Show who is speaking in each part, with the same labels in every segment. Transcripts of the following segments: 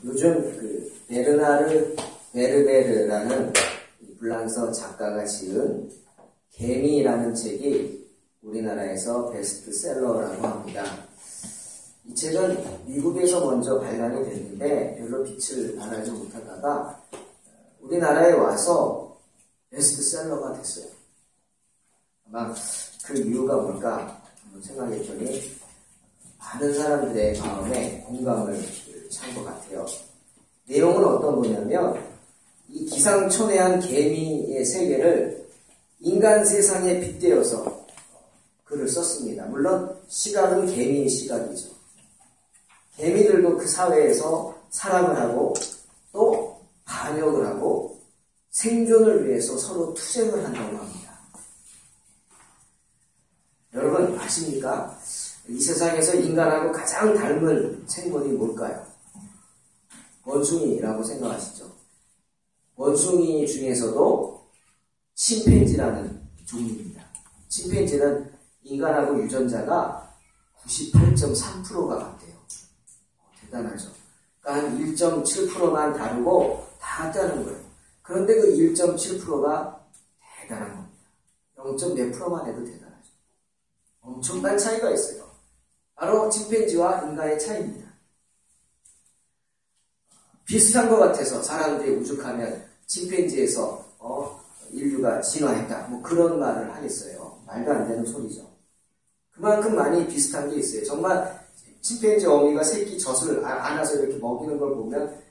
Speaker 1: 요즘 그 베르나르 베르베르라는 불란서 작가가 지은 개미라는 책이 우리나라에서 베스트셀러라고 합니다. 이 책은 미국에서 먼저 발간이 됐는데 별로 빛을 발하지 못하다가 우리나라에 와서 베스트셀러가 됐어요. 아마 그 이유가 뭘까 한번 생각했더니 많은 사람들의 마음에 공감을 찬 것 같아요. 내용은 어떤 거냐면 이 기상천외한 개미의 세계를 인간 세상에 빗대어서 글을 썼습니다. 물론 시각은 개미의 시각이죠. 개미들도 그 사회에서 사랑을 하고 또 반역을 하고 생존을 위해서 서로 투쟁을 한다고 합니다. 여러분 아십니까? 이 세상에서 인간하고 가장 닮은 생물이 뭘까요? 원숭이라고 생각하시죠? 원숭이 중에서도 침팬지라는 종류입니다. 침팬지는 인간하고 유전자가 98.3%가 같대요. 대단하죠. 그러니까 한 1.7%만 다르고 다 같다는 거예요. 그런데 그 1.7%가 대단한 겁니다. 0. 몇 프로만 해도 대단하죠. 엄청난 차이가 있어요. 바로 침팬지와 인간의 차이입니다. 비슷한 것 같아서 사람들이 우죽하면 침팬지에서 인류가 진화했다 뭐 그런 말을 하겠어요. 말도 안 되는 소리죠. 그만큼 많이 비슷한 게 있어요. 정말 침팬지 어미가 새끼 젖을 안아서 이렇게 먹이는 걸 보면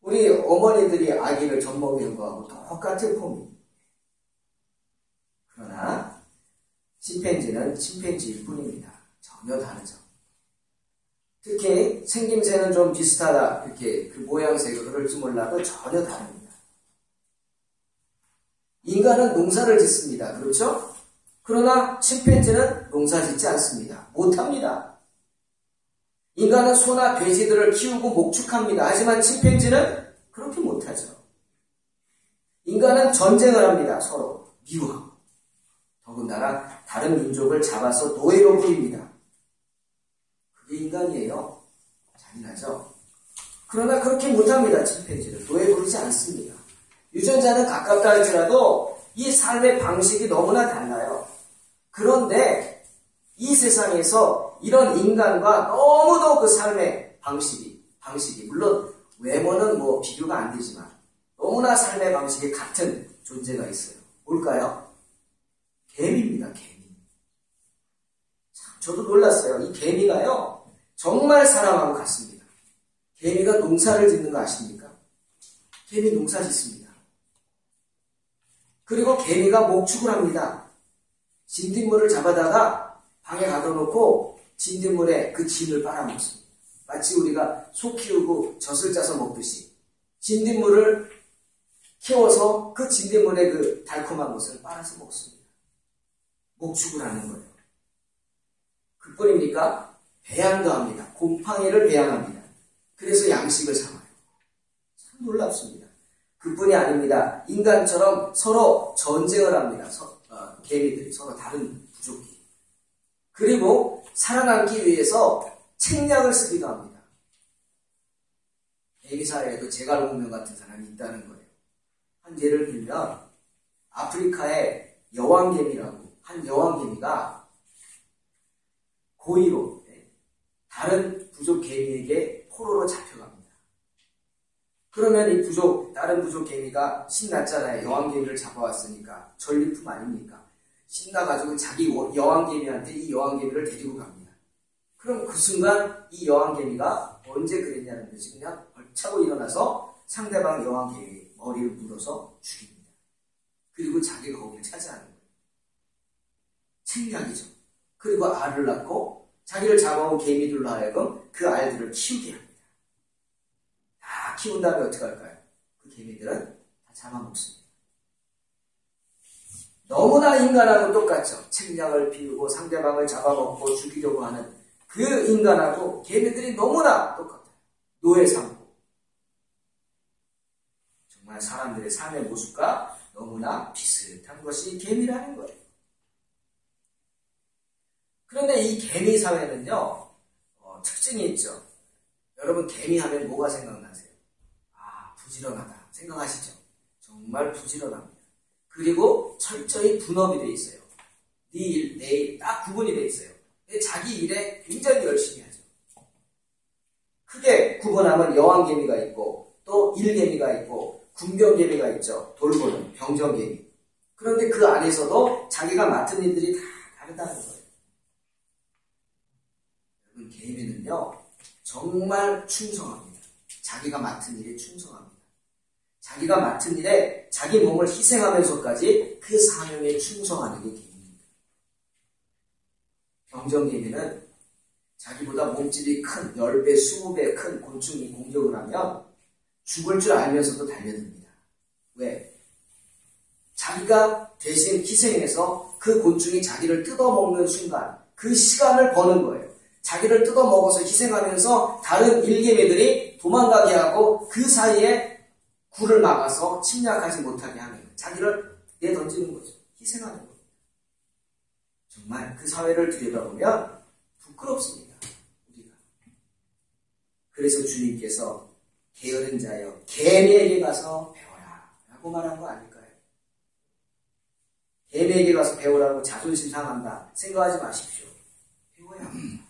Speaker 1: 우리 어머니들이 아기를 젖 먹이는 거하고 똑같은 폼입니다. 그러나 침팬지는 침팬지일 뿐입니다. 전혀 다르죠. 특히 생김새는 좀 비슷하다 이렇게 그 모양새가 그럴지 몰라도 전혀 다릅니다. 인간은 농사를 짓습니다. 그렇죠? 그러나 침팬지는 농사 짓지 않습니다. 못합니다. 인간은 소나 돼지들을 키우고 목축합니다. 하지만 침팬지는 그렇게 못하죠. 인간은 전쟁을 합니다. 서로 미워하고. 더군다나 다른 민족을 잡아서 노예로 부립니다. 그게 인간이에요. 잔인하죠. 그러나 그렇게 못합니다. 침팬지는 노예 부리지 않습니다. 유전자는 가깝다 할지라도 이 삶의 방식이 너무나 달라요. 그런데 이 세상에서 이런 인간과 너무도 그 삶의 방식이 물론 외모는 뭐 비교가 안 되지만 너무나 삶의 방식이 같은 존재가 있어요. 뭘까요? 개미입니다. 개미. 참, 저도 놀랐어요. 이 개미가요 정말 사람하고 같습니다. 개미가 농사를 짓는 거 아십니까? 개미 농사 짓습니다. 그리고 개미가 목축을 합니다. 진딧물을 잡아다가 방에 가둬놓고 진딧물에 그 진을 빨아먹습니다. 마치 우리가 소 키우고 젖을 짜서 먹듯이 진딧물을 키워서 그 진딧물의 그 달콤한 것을 빨아서 먹습니다. 목축을 하는 거예요. 그뿐입니까? 배양도 합니다. 곰팡이를 배양합니다. 그래서 양식을 삼아요. 참 놀랍습니다. 그뿐이 아닙니다. 인간처럼 서로 전쟁을 합니다. 개미들이 서로 다른 부족끼리. 그리고 살아남기 위해서 책략을 쓰기도 합니다. 개미 사회에도 제갈공명 같은 사람이 있다는 거예요. 한 예를 들면 아프리카의 여왕개미라고 한 여왕개미가 고의로 다른 부족 개미에게 포로로 잡혀갑니다. 그러면 이 다른 부족 개미가 신났잖아요. 여왕개미를 잡아왔으니까 전리품 아닙니까? 신나가지고 자기 여왕개미한테 이 여왕개미를 데리고 갑니다. 그럼 그 순간 이 여왕개미가 언제 그랬냐는 듯이 그냥 벌차고 일어나서 상대방 여왕개미 머리를 물어서 죽입니다. 그리고 자기가 거기를 차지하는 거예요. 책략이죠. 그리고 알을 낳고 자기를 잡아온 개미들로 하여금 그 알들을 키우게 합니다. 다 키운 다음에 어떻게 할까요? 그 개미들은 다 잡아먹습니다. 너무나 인간하고 똑같죠. 책략을 피우고 상대방을 잡아먹고 죽이려고 하는 그 인간하고 개미들이 너무나 똑같아요. 노예 삼고. 정말 사람들의 삶의 모습과 너무나 비슷한 것이 개미라는 거예요. 그런데 이 개미 사회는요, 특징이 있죠. 여러분 개미 하면 뭐가 생각나세요? 부지런하다. 생각하시죠? 정말 부지런합니다. 그리고 철저히 분업이 돼 있어요. 네 일, 내 일 딱 구분이 돼 있어요. 자기 일에 굉장히 열심히 하죠. 크게 구분하면 여왕개미가 있고 또 일개미가 있고 군병개미가 있죠. 돌보는 병정개미. 그런데 그 안에서도 자기가 맡은 일들이 다 다르다는 거예요. 여러분, 개미는요 정말 충성합니다. 자기가 맡은 일에 충성합니다. 자기가 맡은 일에 자기 몸을 희생하면서까지 그 사명에 충성하는 게 개미입니다. 병정개미는 자기보다 몸집이 큰 10배, 20배 큰 곤충이 공격을 하면 죽을 줄 알면서도 달려듭니다. 왜? 자기가 대신 희생해서 그 곤충이 자기를 뜯어먹는 순간 그 시간을 버는 거예요. 자기를 뜯어먹어서 희생하면서 다른 일개미들이 도망가게 하고 그 사이에 굴을 막아서 침략하지 못하게 하는 거예요. 자기를 내던지는 거죠. 희생하는 거예요. 정말 그 사회를 들여다보면 부끄럽습니다. 우리가. 그래서 주님께서 게으른 자여 개미에게 가서 배워라 라고 말한 거 아닐까요? 개미에게 가서 배우라고 자존심 상한다 생각하지 마십시오. 배워야 합니다.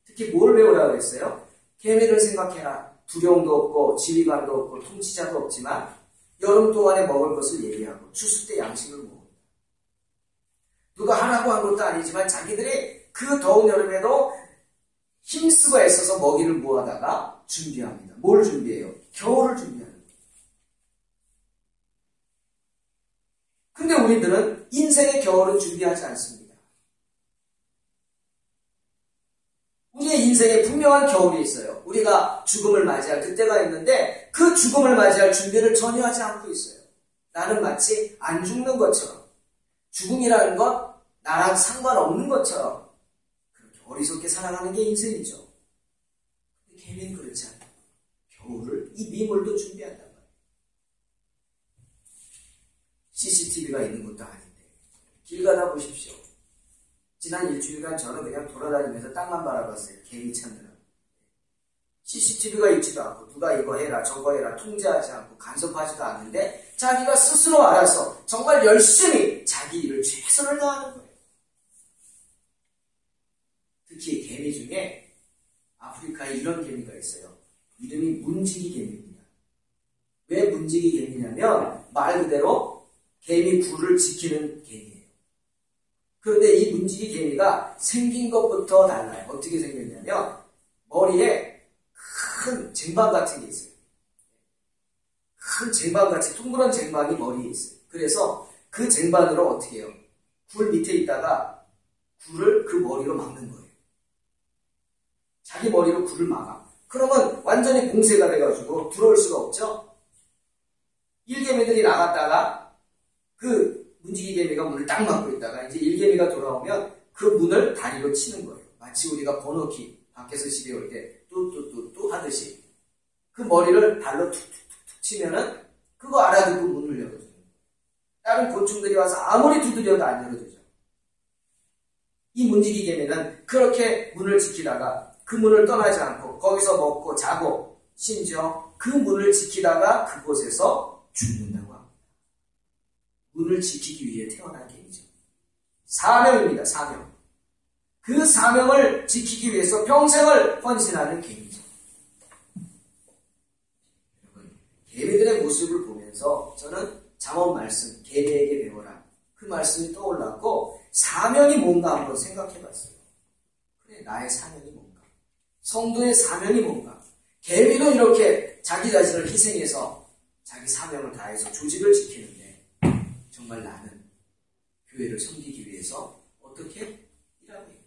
Speaker 1: 특히 뭘 배우라고 했어요? 개미를 생각해라. 두려움도 없고 지휘관도 없고 통치자도 없지만 여름 동안에 먹을 것을 예비하고 추수 때 양식을 먹습니다. 누가 하라고 한 것도 아니지만 자기들이 그 더운 여름에도 힘쓰고 애써서 먹이를 모아다가 준비합니다. 뭘 준비해요? 겨울을 준비하는 거예요. 근데 우리들은 인생의 겨울은 준비하지 않습니다. 우리의 인생에 분명한 겨울이 있어요. 우리가 죽음을 맞이할 그때가 있는데 그 죽음을 맞이할 준비를 전혀 하지 않고 있어요. 나는 마치 안 죽는 것처럼 죽음이라는 것 나랑 상관없는 것처럼 그렇게 어리석게 살아가는 게 인생이죠. 근데 개미는 그렇지 않아요. 겨울을 이 미물도 준비한단 말이에요. CCTV가 있는 것도 아닌데 길 가다 보십시오. 지난 일주일간 저는 그냥 돌아다니면서 땅만 바라봤어요. 개미 찾느라. CCTV가 있지도 않고 누가 이거 해라 저거 해라 통제하지 않고 간섭하지도 않는데 자기가 스스로 알아서 정말 열심히 자기 일을 최선을 다하는 거예요. 특히 개미 중에 아프리카에 이런 개미가 있어요. 이름이 문지기 개미입니다. 왜 문지기 개미냐면 말 그대로 개미 굴을 지키는 개미예요. 그런데 이 문지기 개미가 생긴 것부터 달라요. 어떻게 생겼냐면 머리에 큰 쟁반 같은 게 있어요. 큰 쟁반같이 동그란 쟁반이 머리에 있어요. 그래서 그 쟁반으로 어떻게 해요? 굴 밑에 있다가 굴을 그 머리로 막는 거예요. 자기 머리로 굴을 막아. 그러면 완전히 공세가 돼가지고 들어올 수가 없죠? 일개미들이 나갔다가 그 문지기 개미가 문을 딱 막고 있다가 이제 일개미가 돌아오면 그 문을 다리로 치는 거예요. 마치 우리가 번호키 밖에서 집에 올 때 뚜뚜뚜뚜 하듯이 그 머리를 발로 툭툭툭툭 치면은 그거 알아듣고 문을 열어줘요. 다른 곤충들이 와서 아무리 두드려도 안 열어주죠. 이 문지기 개미는 그렇게 문을 지키다가 그 문을 떠나지 않고 거기서 먹고 자고 심지어 그 문을 지키다가 그곳에서 죽는다고 합니다. 문을 지키기 위해 태어난 개미죠. 사명입니다. 사명. 그 사명을 지키기 위해서 평생을 헌신하는 개미죠. 여러분, 개미들의 모습을 보면서 저는 잠언 말씀, 개미에게 배워라. 그 말씀이 떠올랐고 사명이 뭔가 한번 생각해봤어요. 그래, 나의 사명이 뭔가? 성도의 사명이 뭔가? 개미도 이렇게 자기 자신을 희생해서 자기 사명을 다해서 조직을 지키는데 정말 나는 교회를 섬기기 위해서 어떻게 일하고 있는가?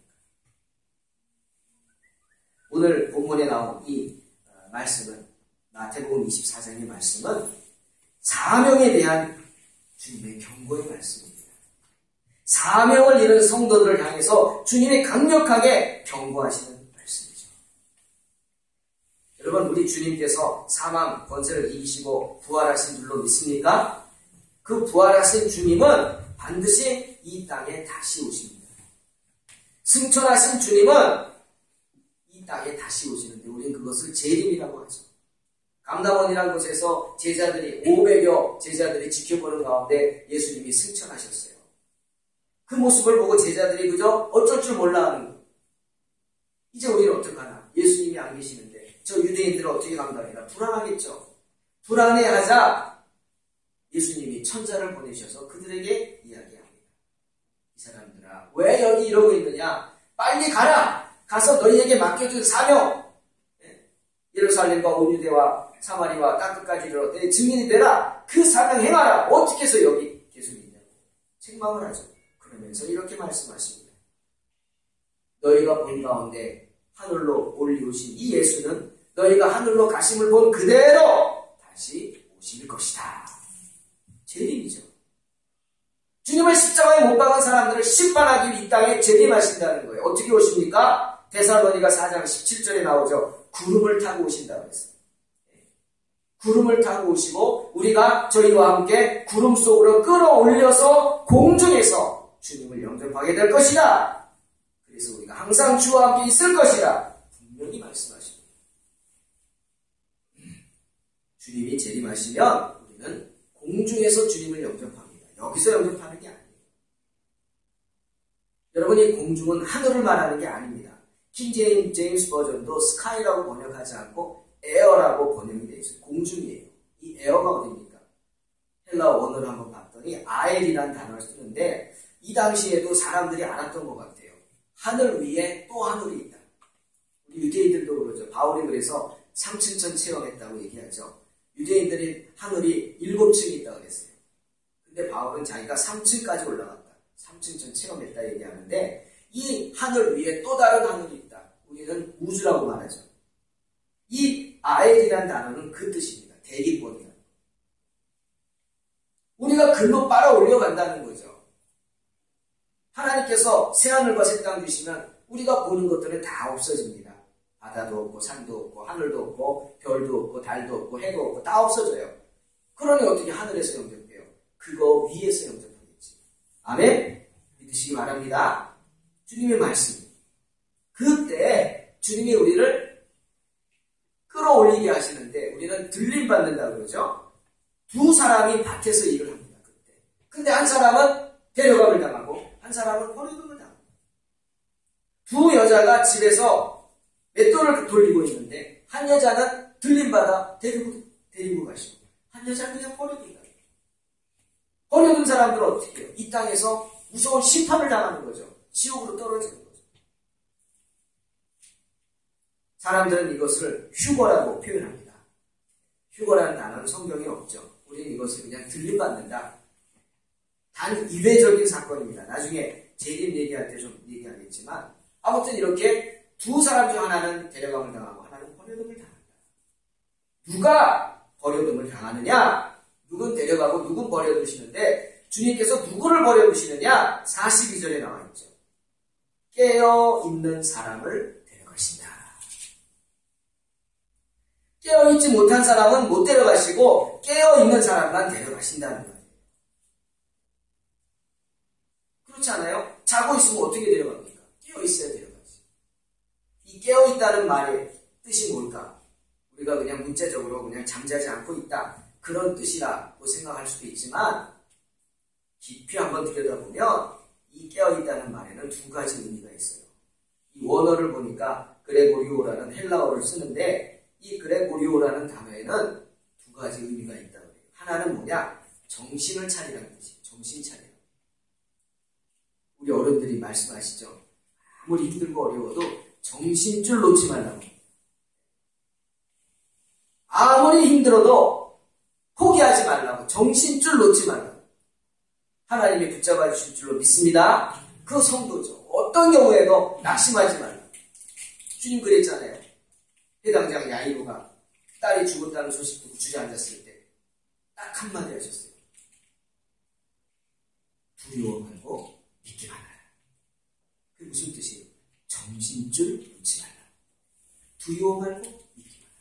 Speaker 1: 오늘 본문에 나온 이 말씀은 마태복음 24장의 말씀은 사명에 대한 주님의 경고의 말씀입니다. 사명을 잃은 성도들을 향해서 주님이 강력하게 경고하시는 말씀이죠. 여러분, 우리 주님께서 사망 권세를 이기시고 부활하신 줄로 믿습니까? 그 부활하신 주님은 반드시 이 땅에 다시 오십니다. 승천하신 주님은 이 땅에 다시 오시는데 우리는 그것을 재림이라고 하죠. 감람원이라는 곳에서 제자들이 500여 제자들이 지켜보는 가운데 예수님이 승천하셨어요. 그 모습을 보고 제자들이 그저 어쩔 줄 몰라 하는 거예요. 이제 우리는 어떡하나? 예수님이 안 계시는데 저 유대인들은 어떻게 감당해라? 불안하겠죠. 불안해하자 예수님이 천사를 보내셔서 그들에게 이야기합니다. 이 사람들아, 왜 여기 이러고 있느냐? 빨리 가라! 가서 너희에게 맡겨준 사명! 예루살렘과 온 유대와 사마리와 땅끝까지 이르러 내 증인이 되라! 그 사명 행하라! 어떻게 해서 여기 계속 있냐고 책망을 하죠. 그러면서 이렇게 말씀하십니다. 너희가 본 가운데 하늘로 올리우신 이 예수는 너희가 하늘로 가심을 본 그대로 다시 오실 것이다. 재림이죠. 주님을 십자가에 못 박은 사람들을 심판하기 위해 이 땅에 재림하신다는 거예요. 어떻게 오십니까? 데살로니가 4장 17절에 나오죠. 구름을 타고 오신다고 했어요. 구름을 타고 오시고 우리가 저희와 함께 구름 속으로 끌어올려서 공중에서 주님을 영접하게 될 것이다. 그래서 우리가 항상 주와 함께 있을 것이다. 분명히 말씀하십니다. 주님이 재림하시면 우리는 공중에서 주님을 영접합니다. 여기서 영접하는 게 아니에요. 여러분, 이 공중은 하늘을 말하는 게 아닙니다. 킹 제임스 버전도 스카이라고 번역하지 않고 에어라고 번역이 되어 있어요. 공중이에요. 이 에어가 어디입니까? 헬라어 원어를 한번 봤더니 아엘이라는 단어를 쓰는데 이 당시에도 사람들이 알았던 것 같아요. 하늘 위에 또 하늘이 있다. 우리 유대인들도 그러죠. 바울이 그래서 3층천 체험했다고 얘기하죠. 유대인들이 하늘이 7층이 있다고 그랬어요. 근데 바울은 자기가 3층까지 올라갔다. 3층천 체험했다 얘기하는데 이 하늘 위에 또 다른 하늘이 있다. 우리는 우주라고 말하죠. 이 아엘이라는 단어는 그 뜻입니다. 대기권이라는 거. 우리가 글로 빨아 올려간다는 거죠. 하나님께서 새하늘과 새 땅 주시면 우리가 보는 것들은 다 없어집니다. 바다도 없고 산도 없고 하늘도 없고 별도 없고 달도 없고 해도 없고 다 없어져요. 그러니 어떻게 하늘에서 영접해요? 그거 위에서 영접하겠지. 아멘? 믿으시기 바랍니다. 주님의 말씀. 그때 주님이 우리를 끌어올리게 하시는데 우리는 들림받는다고 그러죠. 두 사람이 밭에서 일을 합니다. 그때. 근데 한 사람은 데려감을 당하고 한 사람은 버려둠을 당합니다. 두 여자가 집에서 맷돌을 돌리고 있는데 한 여자는 들림받아 데리고 가시고 한 여자는 그냥 버려둔다. 버려둔 사람들은 어떻게 해요? 이 땅에서 무서운 심판을 당하는 거죠. 지옥으로 떨어지는 거죠. 사람들은 이것을 휴거라고 표현합니다. 휴거라는 단어는 성경에 없죠. 우리는 이것을 그냥 들림받는다. 단 이례적인 사건입니다. 나중에 재림 얘기할 때 좀 얘기하겠지만 아무튼 이렇게 두 사람 중 하나는 데려감을 당하고 하나는 버려둠을 당한다. 누가 버려둠을 당하느냐? 누군 데려가고 누군 버려두시는데 주님께서 누구를 버려두시느냐? 42절에 나와 있죠. 깨어있는 사람을 데려가신다. 깨어있지 못한 사람은 못 데려가시고 깨어있는 사람만 데려가신다는 거예요. 그렇지 않아요? 자고 있으면 어떻게 데려갑니까? 깨어있어야 데려가지. 이 깨어있다는 말의 뜻이 뭘까? 우리가 그냥 문자적으로 그냥 잠자지 않고 있다. 그런 뜻이라고 생각할 수도 있지만 깊이 한번 들여다보면 이 깨어있다는 말에는 두 가지 의미가 있어요. 이 원어를 보니까 그레고리오라는 헬라어를 쓰는데 이 그레고리오라는 단어에는 두 가지 의미가 있다고 해요. 하나는 뭐냐? 정신을 차리라는 뜻이에요. 정신 차리라. 우리 어른들이 말씀하시죠. 아무리 힘들고 어려워도 정신줄 놓지 말라고. 아무리 힘들어도 포기하지 말라고. 정신줄 놓지 말라고. 하나님이 붙잡아 주실 줄로 믿습니다. 그 성도죠. 어떤 경우에도 낙심하지 말라고. 주님 그랬잖아요. 해당장 야이로가 딸이 죽었다는 소식 듣고 주저앉았을 때 딱 한마디 하셨어요. 두려워 말고 믿기 말아라. 그게 무슨 뜻이에요? 정신줄 놓지 말라. 두려워 말고 믿기 말라.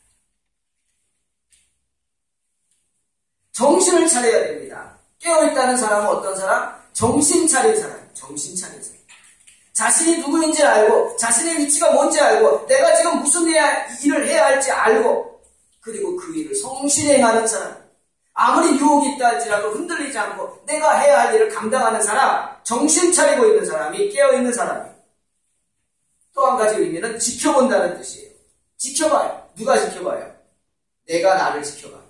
Speaker 1: 정신을 차려야 됩니다. 깨어있다는 사람은 어떤 사람? 정신 차린 사람. 정신 차린 사람. 자신이 누구인지 알고 자신의 위치가 뭔지 알고 내가 지금 무슨 일을 해야 할지 알고 그리고 그 일을 성실히 행하는 사람, 아무리 유혹이 있다 할지라도 흔들리지 않고 내가 해야 할 일을 감당하는 사람, 정신 차리고 있는 사람이, 깨어있는 사람이. 또 한 가지 의미는 지켜본다는 뜻이에요. 지켜봐요. 누가 지켜봐요? 내가 나를 지켜봐요.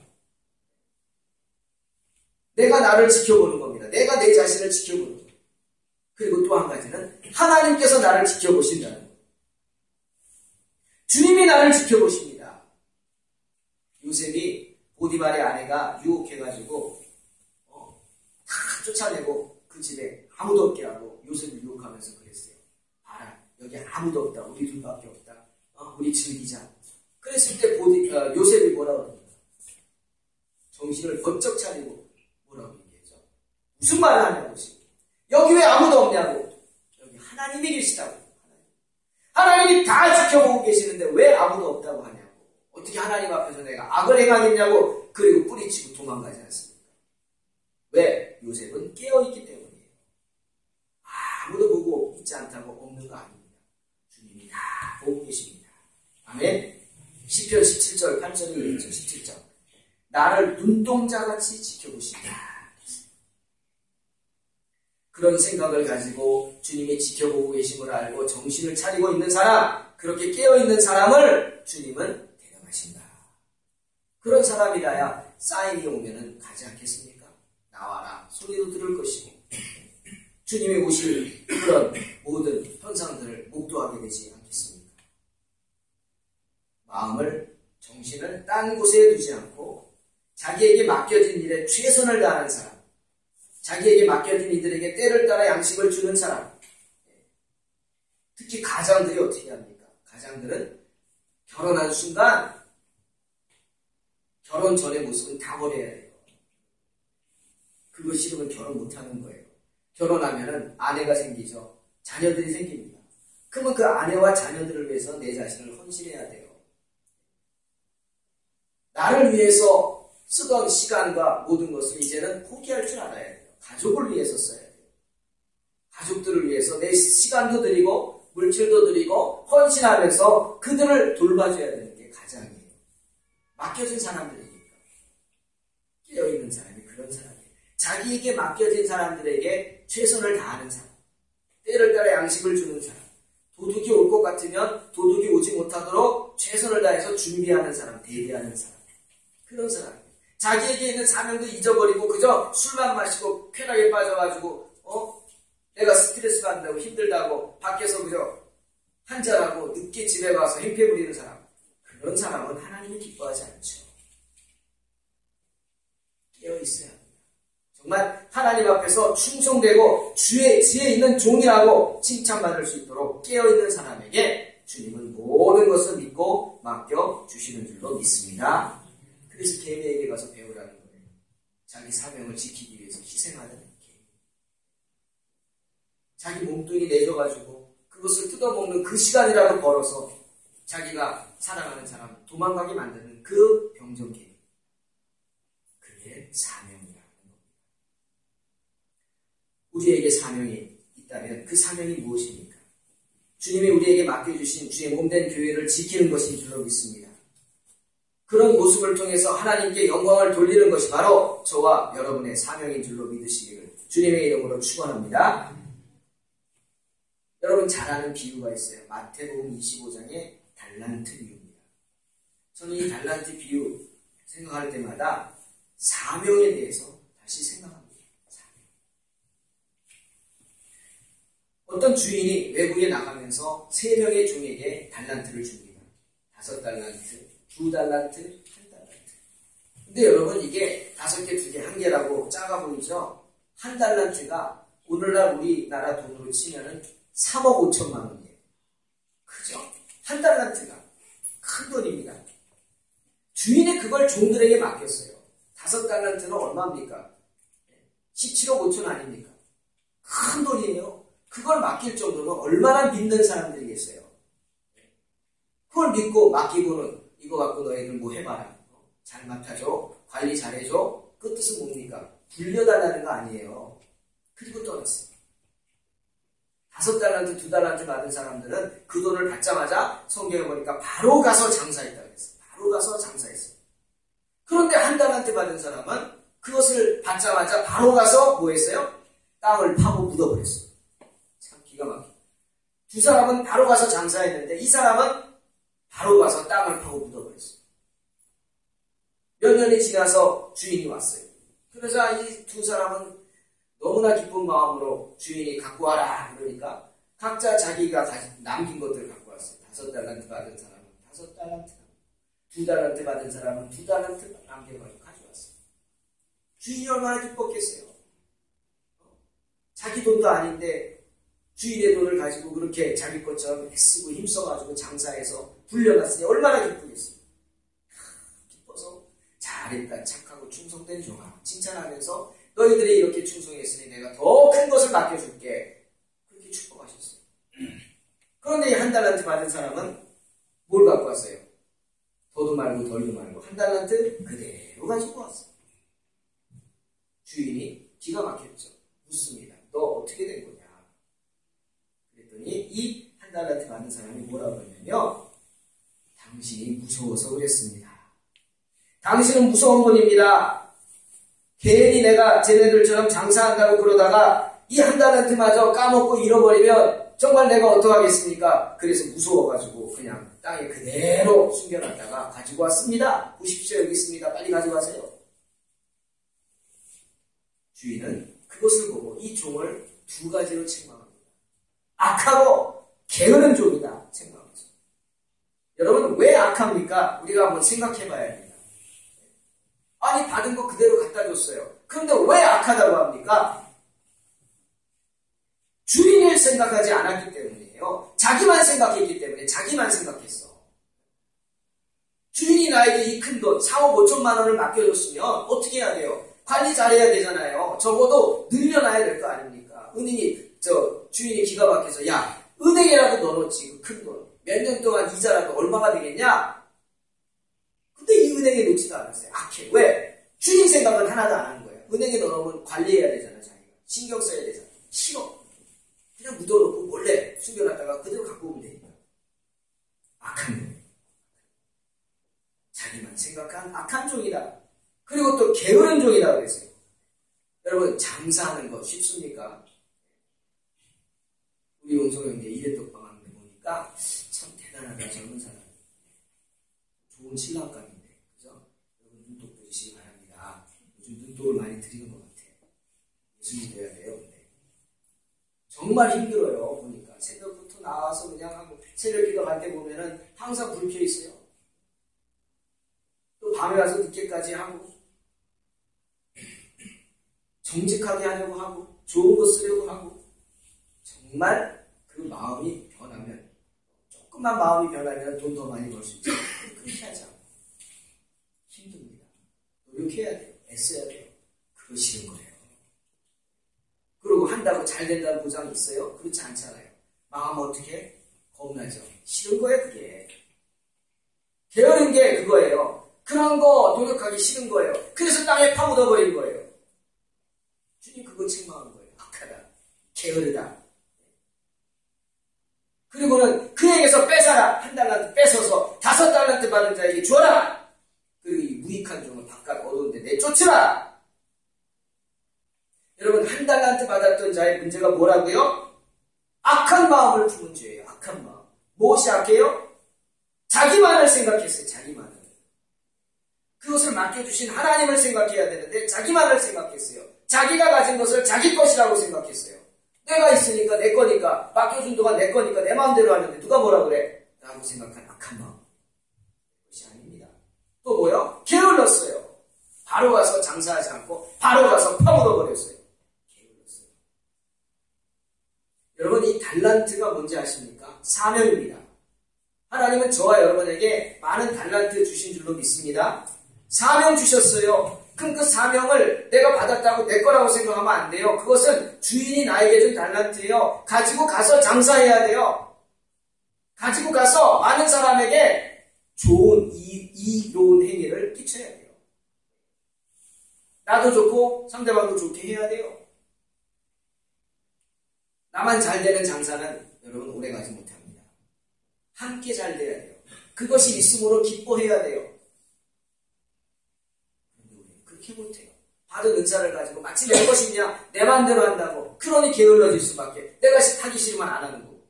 Speaker 1: 내가 나를 지켜보는 겁니다. 내가 내 자신을 지켜보는 거예요. 그리고 또 한 가지는 하나님께서 나를 지켜보신다는 거예요. 주님이 나를 지켜보십니다. 요셉이 보디발의 아내가 유혹해가지고 다 쫓아내고 그 집에 아무도 없게 하고 요셉을 유혹하면서 그랬어요. 봐라, 여기 아무도 없다. 우리 둘밖에 없다. 우리 즐기자. 그랬을 때 요셉이 뭐라고 합니까? 정신을 번쩍 차리고 뭐라고 얘기했죠? 무슨 말을 하냐고 지금. 여기 왜 아무도 없냐고. 여기 하나님이 계시다고. 하나님이 다 지켜보고 계시는데 왜 아무도 없다고 하냐고. 어떻게 하나님 앞에서 내가 악을 행하겠냐고. 그리고 뿌리치고 도망가지 않습니까? 왜? 요셉은 깨어있기 때문이에요. 아무도 보고 있지 않다고 없는 거 아닙니다. 주님이 다 보고 계십니다. 아멘. 시편 17절 8절이 있죠. 17절. 나를 눈동자같이 지켜보신다. 그런 생각을 가지고 주님이 지켜보고 계심을 알고 정신을 차리고 있는 사람, 그렇게 깨어있는 사람을 주님은 대령하신다. 그런 사람이라야 사인이 오면은 가지 않겠습니까? 나와라 소리로 들을 것이고 주님이 오실 그런 모든 현상들을 목도하게 되지 않겠습니까? 마음을, 정신을 딴 곳에 두지 않고 자기에게 맡겨진 일에 최선을 다하는 사람, 자기에게 맡겨진 이들에게 때를 따라 양식을 주는 사람. 특히 가장들이 어떻게 합니까? 가장들은 결혼한 순간 결혼 전의 모습은 다 버려야 돼요. 그거 싫으면 결혼 못하는 거예요. 결혼하면은 아내가 생기죠. 자녀들이 생깁니다. 그러면 그 아내와 자녀들을 위해서 내 자신을 헌신해야 돼요. 나를 위해서 쓰던 시간과 모든 것을 이제는 포기할 줄 알아야 돼요. 가족을 위해서 써야 돼요. 가족들을 위해서 내 시간도 드리고 물질도 드리고 헌신하면서 그들을 돌봐줘야 되는 게 가장이에요. 맡겨진 사람들이니까. 깨어있는 사람이 그런 사람이에요. 자기에게 맡겨진 사람들에게 최선을 다하는 사람, 때를 따라 양식을 주는 사람, 도둑이 올 것 같으면 도둑이 오지 못하도록 최선을 다해서 준비하는 사람, 대비하는 사람, 그런 사람. 자기에게 있는 사명도 잊어버리고 그저 술만 마시고 쾌락에 빠져가지고 내가 스트레스 받는다고 힘들다고 밖에서 그저 한잔하고 늦게 집에 가서 행패 부리는 사람, 그런 사람은 하나님이 기뻐하지 않죠. 깨어있어야 합니다. 정말 하나님 앞에서 충성되고 주의 지혜 있는 종이라고 칭찬받을 수 있도록 깨어있는 사람에게 주님은 모든 것을 믿고 맡겨주시는 줄로 믿습니다. 그래서 개미에게 가서 배우라는 거예요. 자기 사명을 지키기 위해서 희생하는 개미. 자기 몸뚱이 내줘가지고 그것을 뜯어먹는 그 시간이라도 벌어서 자기가 사랑하는 사람 도망가게 만드는 그 병정 개미. 그게 사명이라는 겁니다. 우리에게 사명이 있다면 그 사명이 무엇입니까? 주님이 우리에게 맡겨주신 주의 몸된 교회를 지키는 것인 줄로 믿습니다. 그런 모습을 통해서 하나님께 영광을 돌리는 것이 바로 저와 여러분의 사명인 줄로 믿으시기를 주님의 이름으로 축원합니다. 여러분 잘 아는 비유가 있어요. 마태복음 25장의 달란트 비유입니다. 저는 이 달란트 비유 생각할 때마다 사명에 대해서 다시 생각합니다. 사명. 어떤 주인이 외국에 나가면서 3명의 종에게 달란트를 줍니다. 5달란트, 2달란트, 1달란트. 근데 여러분 이게 5개, 2개, 1개라고 작아 보이죠? 1달란트가 오늘날 우리나라 돈으로 치면은 3억 5천만 원이에요. 그죠? 1달란트가 큰 돈입니다. 주인이 그걸 종들에게 맡겼어요. 5달란트는 얼마입니까? 17억 5천 아닙니까? 큰 돈이에요. 그걸 맡길 정도면 얼마나 믿는 사람들이겠어요. 그걸 믿고 맡기고는 이거 갖고 너희들 뭐 해봐라. 잘 맡아줘. 관리 잘해줘. 그 뜻은 뭡니까? 불려달라는 거 아니에요. 그리고 떠났어요. 5달란트, 2달란트 받은 사람들은 그 돈을 받자마자 성경에 보니까 바로 가서 장사했다고 했어요. 바로 가서 장사했어요. 그런데 한 달란트 받은 사람은 그것을 받자마자 바로 가서 뭐 했어요? 땅을 파고 묻어버렸어요. 참 기가 막혀. 두 사람은 바로 가서 장사했는데 이 사람은 바로 가서 땅을 파고 묻어버렸어요. 몇 년이 지나서 주인이 왔어요. 그래서 이 두 사람은 너무나 기쁜 마음으로 주인이 갖고 와라 그러니까 각자 자기가 남긴 것들을 갖고 왔어요. 5달란트 받은 사람은 5달란트, 2달란트 받은 사람은 2달란트 남겨가지고 가져왔어요. 주인이 얼마나 기뻤겠어요. 자기 돈도 아닌데 주인의 돈을 가지고 그렇게 자기 것처럼 애쓰고 힘써가지고 장사해서 불려놨으니 얼마나 기쁘겠어요. 기뻐서 잘했다, 착하고 충성된 종아 칭찬하면서 너희들이 이렇게 충성했으니 내가 더 큰 것을 맡겨줄게. 그렇게 축복하셨어요. 그런데 이 한 달란트 받은 사람은 뭘 갖고 왔어요? 더도 말고 덜도 말고 한 달란트 그대로 가지고 왔어요. 주인이 기가 막혔죠. 묻습니다. 너 어떻게 된 거냐? 그랬더니 이 한 달란트 받은 사람이 뭐라고 했냐면요. 당신이 무서워서 그랬습니다. 당신은 무서운 분입니다. 괜히 내가 쟤네들처럼 장사한다고 그러다가 이 한 달란트마저 까먹고 잃어버리면 정말 내가 어떡하겠습니까? 그래서 무서워가지고 그냥 땅에 그대로 숨겨놨다가 가지고 왔습니다. 보십시오. 여기 있습니다. 빨리 가져가세요. 주인은 그것을 보고 이 종을 두 가지로 책망합니다. 악하고 게으른 종이다. 책망하면서. 여러분 왜 악합니까? 우리가 한번 생각해 봐야 합니다. 아니 받은 거 그대로 갖다 줬어요. 그런데 왜 악하다고 합니까? 주인을 생각하지 않았기 때문이에요. 자기만 생각했기 때문에 자기만 생각했어. 주인이 나에게 이 큰 돈 4억 5천만 원을 맡겨줬으면 어떻게 해야 돼요? 관리 잘해야 되잖아요. 적어도 늘려놔야 될 거 아닙니까? 주인이 기가 막혀서 야 은행에라도 넣어놓지 그 큰 돈. 몇 년 동안 이자라도 얼마가 되겠냐? 근데 이 은행에 놓지도 않았어요. 악해. 왜? 주인 생각은 하나도 안 하는 거예요. 은행에 넣어놓으면 관리해야 되잖아, 자기가. 신경 써야 되잖아. 싫어. 그냥 묻어놓고 몰래 숨겨놨다가 그대로 갖고 오면 되니까. 악한 놈. 자기만 생각한 악한 종이다. 그리고 또 게으른 종이다 그랬어요. 여러분 장사하는 거 쉽습니까? 우리 용성 형제 이래떡방 하는 데 보니까 참 대단하다 젊은 사람. 좋은 신랑감인데, 그죠? 여러분 눈독 보시기 바랍니다. 요즘 눈독을 많이 들이는 것 같아요. 예수님이 돼야 돼요, 근데. 정말 힘들어요, 보니까. 새벽부터 나와서 그냥 하고, 새벽 기도 갈 때 보면은 항상 불 켜 있어요. 또 밤에 와서 늦게까지 하고, 정직하게 하려고 하고, 좋은 거 쓰려고 하고, 정말 그 마음이 변하면, 조금만 마음이 변하면 돈 더 많이 벌 수 있어요. 그렇게 하지 않고. 힘듭니다. 노력해야 돼요. 애써야 돼요. 그거 싫은 거예요. 그리고 한다고 잘 된다는 보장이 있어요? 그렇지 않잖아요. 마음 어떻게? 겁나죠. 싫은 거예요, 그게. 게으른 게 그거예요. 그런 거 노력하기 싫은 거예요. 그래서 땅에 파묻어버린 거예요. 주님 그거 책망한 거예요. 악하다. 게으르다. 그리고는 그에게서 뺏어라. 한 달란트 뺏어서 5달란트 받은 자에게 줘라. 그리고 이 무익한 종을 바깥 어두운데 내쫓으라. 여러분 한 달란트 받았던 자의 문제가 뭐라고요? 악한 마음을 품은 죄예요. 악한 마음. 무엇이 악해요? 자기만을 생각했어요. 자기만을. 그것을 맡겨주신 하나님을 생각해야 되는데 자기만을 생각했어요. 자기가 가진 것을 자기 것이라고 생각했어요. 내가 있으니까 내 거니까 맡겨준 동안 내 거니까 내 마음대로 하는데 누가 뭐라 그래? 라고 생각한 악한 마음. 그것이 아닙니다. 또 뭐요? 게을렀어요. 바로 가서 장사하지 않고 바로 가서 파묻어버렸어요. 게을렀어요. 여러분 이 달란트가 뭔지 아십니까? 사명입니다. 하나님은 저와 여러분에게 많은 달란트 주신 줄로 믿습니다. 사명 주셨어요. 그럼 그 사명을 내가 받았다고 내 거라고 생각하면 안 돼요. 그것은 주인이 나에게 준 달란트예요. 가지고 가서 장사해야 돼요. 가지고 가서 많은 사람에게 좋은 이로운 행위를 끼쳐야 돼요. 나도 좋고 상대방도 좋게 해야 돼요. 나만 잘 되는 장사는 여러분 오래가지 못합니다. 함께 잘 돼야 돼요. 그것이 있음으로 기뻐해야 돼요. 그렇게 못해요. 받은 은사를 가지고 마치 내 것이냐 내 맘대로 한다고 그러니 게을러질 수밖에. 내가 하기 싫으면 안 하는 거고.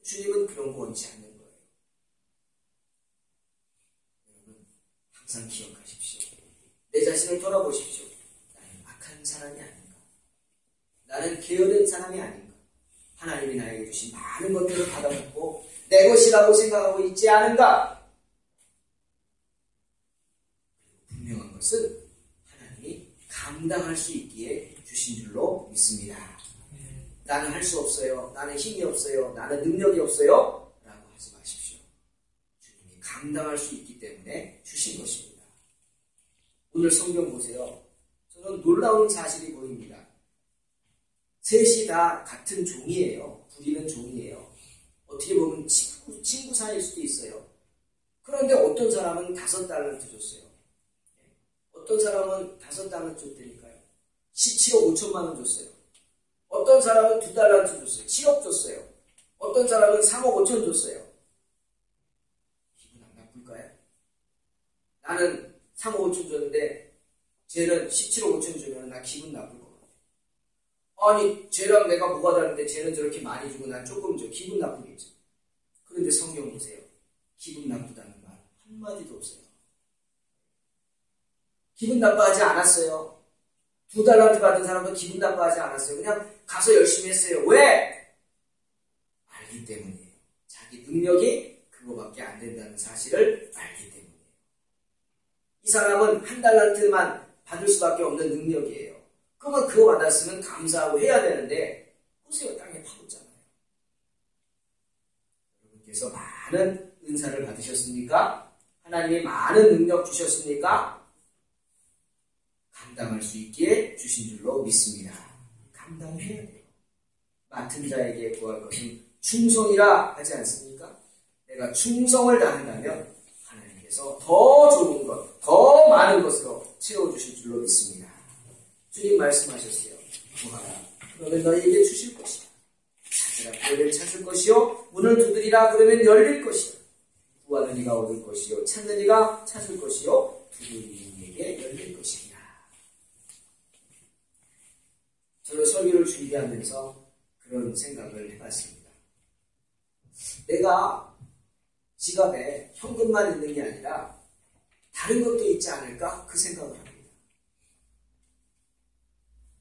Speaker 1: 주님은 그런 거 원치 않는 거예요. 여러분 항상 기억하십시오. 내 자신을 돌아보십시오. 나는 악한 사람이 아닌가? 나는 게으른 사람이 아닌가? 하나님이 나에게 주신 많은 것들을 받아먹고 내 것이라고 생각하고 있지 않은가? 분명한 것은 하나님이 감당할 수 있기에 주신 줄로 믿습니다. 나는 할 수 없어요. 나는 힘이 없어요. 나는 능력이 없어요. 라고 하지 마십시오. 주님이 감당할 수 있기 때문에 주신 것입니다. 오늘 성경 보세요. 저는 놀라운 사실이 보입니다. 셋이 다 같은 종이에요. 부리는 종이에요. 어떻게 보면 친구 사이일 수도 있어요. 그런데 어떤 사람은 5달러를 줬어요. 어떤 사람은 5달러 줬다니까요. 17억 5천만 원 줬어요. 어떤 사람은 2달러 줬어요. 7억 줬어요. 어떤 사람은 3억 5천 줬어요. 기분 안 나쁠까요? 나는 3억 5천 줬는데 쟤는 17억 5천 주면 나 기분 나쁠 것 같아요. 아니 쟤랑 내가 뭐가 다른데 쟤는 저렇게 많이 주고 난 조금 줘. 기분 나쁘겠죠. 그런데 성경 보세요. 기분 나쁘다는 말 한마디도 없어요. 기분 나빠하지 않았어요. 2달러 받은 사람도 기분 나빠하지 않았어요. 그냥 가서 열심히 했어요. 왜? 알기 때문이에요. 자기 능력이 그거밖에 안 된다는 사실을 알기 때문이에요. 이 사람은 1달러만 받을 수밖에 없는 능력이에요. 그러면 그거 받았으면 감사하고 해야 되는데 보세요. 땅에 파묻잖아요. 여러분께서 많은 은사를 받으셨습니까? 하나님이 많은 능력 주셨습니까? 감당할 수 있기에 주신 줄로 믿습니다. 감당해야 돼요. 맡은 자에게 구할 것은 충성이라 하지 않습니까? 내가 충성을 다한다면 하나님께서 더 좋은 것, 더 많은 것으로 채워주실 줄로 믿습니다. 주님 말씀하셨어요. 구하라. 그러면 너희에게 주실 것이다. 찾으라. 그러면 찾을 것이요. 문을 두드리라. 그러면 열릴 것이다. 구하는 이가 얻을 것이요. 찾는 이가 찾을 것이요. 두드리는 이에게 열릴 것이다. 저는 설교를 준비하면서 그런 생각을 해봤습니다. 내가 지갑에 현금만 있는 게 아니라 다른 것도 있지 않을까? 그 생각을 합니다.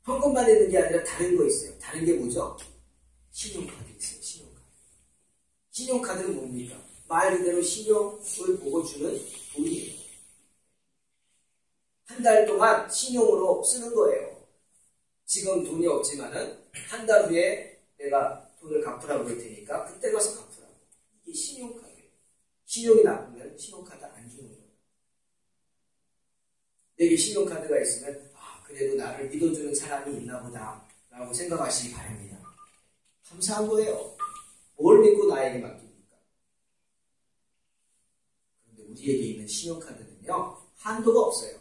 Speaker 1: 현금만 있는 게 아니라 다른 거 있어요. 다른 게 뭐죠? 신용카드 있어요. 신용카드. 신용카드는 뭡니까? 말 그대로 신용을 보고 주는 돈이에요. 한 달 동안 신용으로 쓰는 거예요. 지금 돈이 없지만은 한 달 후에 내가 돈을 갚으라고 그럴 테니까 그때 가서 갚으라고. 이게 신용카드예요. 신용이 나쁘면 신용카드 안 주는 거예요. 내게 신용카드가 있으면 그래도 나를 믿어주는 사람이 있나 보다 라고 생각하시기 바랍니다. 감사한 거예요. 뭘 믿고 나에게 맡깁니까? 그런데 우리에게 있는 신용카드는요 한도가 없어요.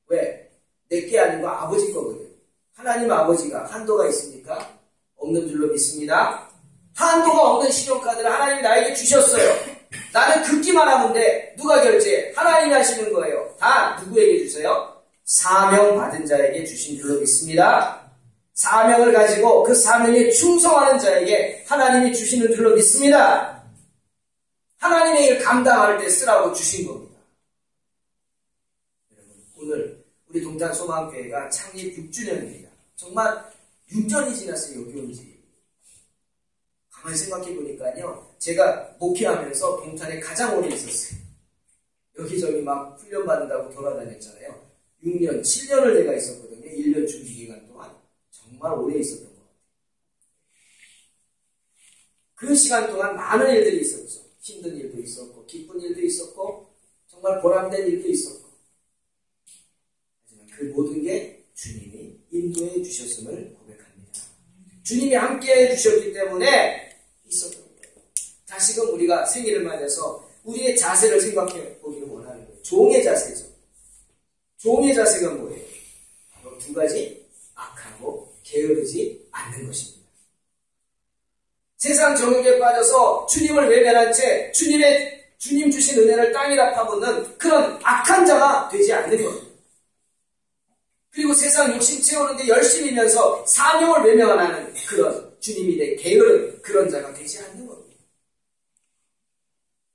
Speaker 1: 왜? 내게 아니고 아버지 거거든요. 하나님 아버지가 한도가 있습니까? 없는 줄로 믿습니다. 한도가 없는 신용카드를 하나님이 나에게 주셨어요. 나는 긁기만 하면 돼. 누가 결제해? 하나님이 하시는 거예요. 다 누구에게 주세요? 사명 받은 자에게 주신 줄로 믿습니다. 사명을 가지고 그 사명에 충성하는 자에게 하나님이 주시는 줄로 믿습니다. 하나님의 일 감당할 때 쓰라고 주신 겁니다. 여러분, 오늘 우리 동탄소망교회가 창립 6주년입니다. 정말 6년이 지났어요. 여기 온 지. 가만히 생각해 보니까요. 제가 목회하면서 동탄에 가장 오래 있었어요. 여기저기 막 훈련받는다고 돌아다녔잖아요. 6년, 7년을 내가 있었거든요. 1년 준비기간 동안. 정말 오래 있었던 것 같아요. 그 시간 동안 많은 일들이 있었죠. 힘든 일도 있었고, 기쁜 일도 있었고, 정말 보람된 일도 있었고. 하지만 그 모든 게 주님이 인도해 주셨음을 고백합니다. 주님이 함께 해주셨기 때문에 있었던 거예요. 다시금 우리가 생일을 맞아서 우리의 자세를 생각해 보기를 원하는 거예요. 종의 자세죠. 종의 자세가 뭐예요? 바로 두 가지, 악하고 게으르지 않는 것입니다. 세상 정욕에 빠져서 주님을 외면한 채 주님 주신 은혜를 땅에다 파묻는 그런 악한 자가 되지 않는 겁니다. 그리고 세상 욕심 채우는데 열심히면서 사명을 외면하는 그런 주님이 내 게으른 그런 자가 되지 않는 겁니다.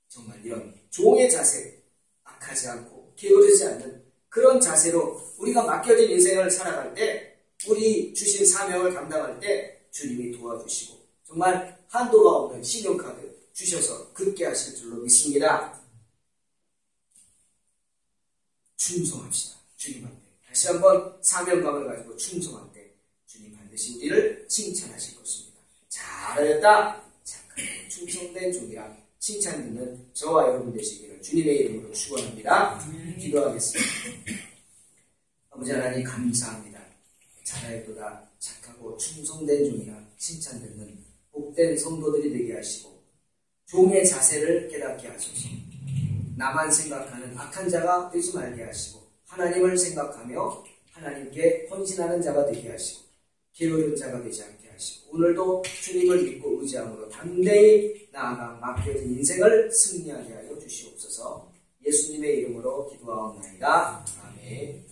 Speaker 1: 정말 이런 종의 자세, 악하지 않고 게으르지 않는 그런 자세로 우리가 맡겨진 인생을 살아갈 때, 우리 주신 사명을 감당할 때 주님이 도와주시고 정말 한도가 없는 신용카드 주셔서 굳게 하실 줄로 믿습니다. 충성합시다. 주님 앞에 다시 한번 사명감을 가지고 충성할 때 주님 반드시 우리를 칭찬하실 것입니다. 잘하였다, 착하고 충성된 종이라 칭찬 듣는 저와 여러분 되시기를 주님의 이름으로 축원합니다. 기도하겠습니다. 아버지 하나님 감사합니다. 잘하였도다, 착하고 충성된 종이라 칭찬 듣는 복된 성도들이 되게 하시고 종의 자세를 깨닫게 하소서. 나만 생각하는 악한 자가 되지 말게 하시고 하나님을 생각하며 하나님께 헌신하는 자가 되게 하시고 게으른 자가 되지 않게 하시고 오늘도 주님을 믿고 의지함으로 담대히 나아가 맡겨진 인생을 승리하게 하여 주시옵소서. 예수님의 이름으로 기도하옵나이다. 아멘.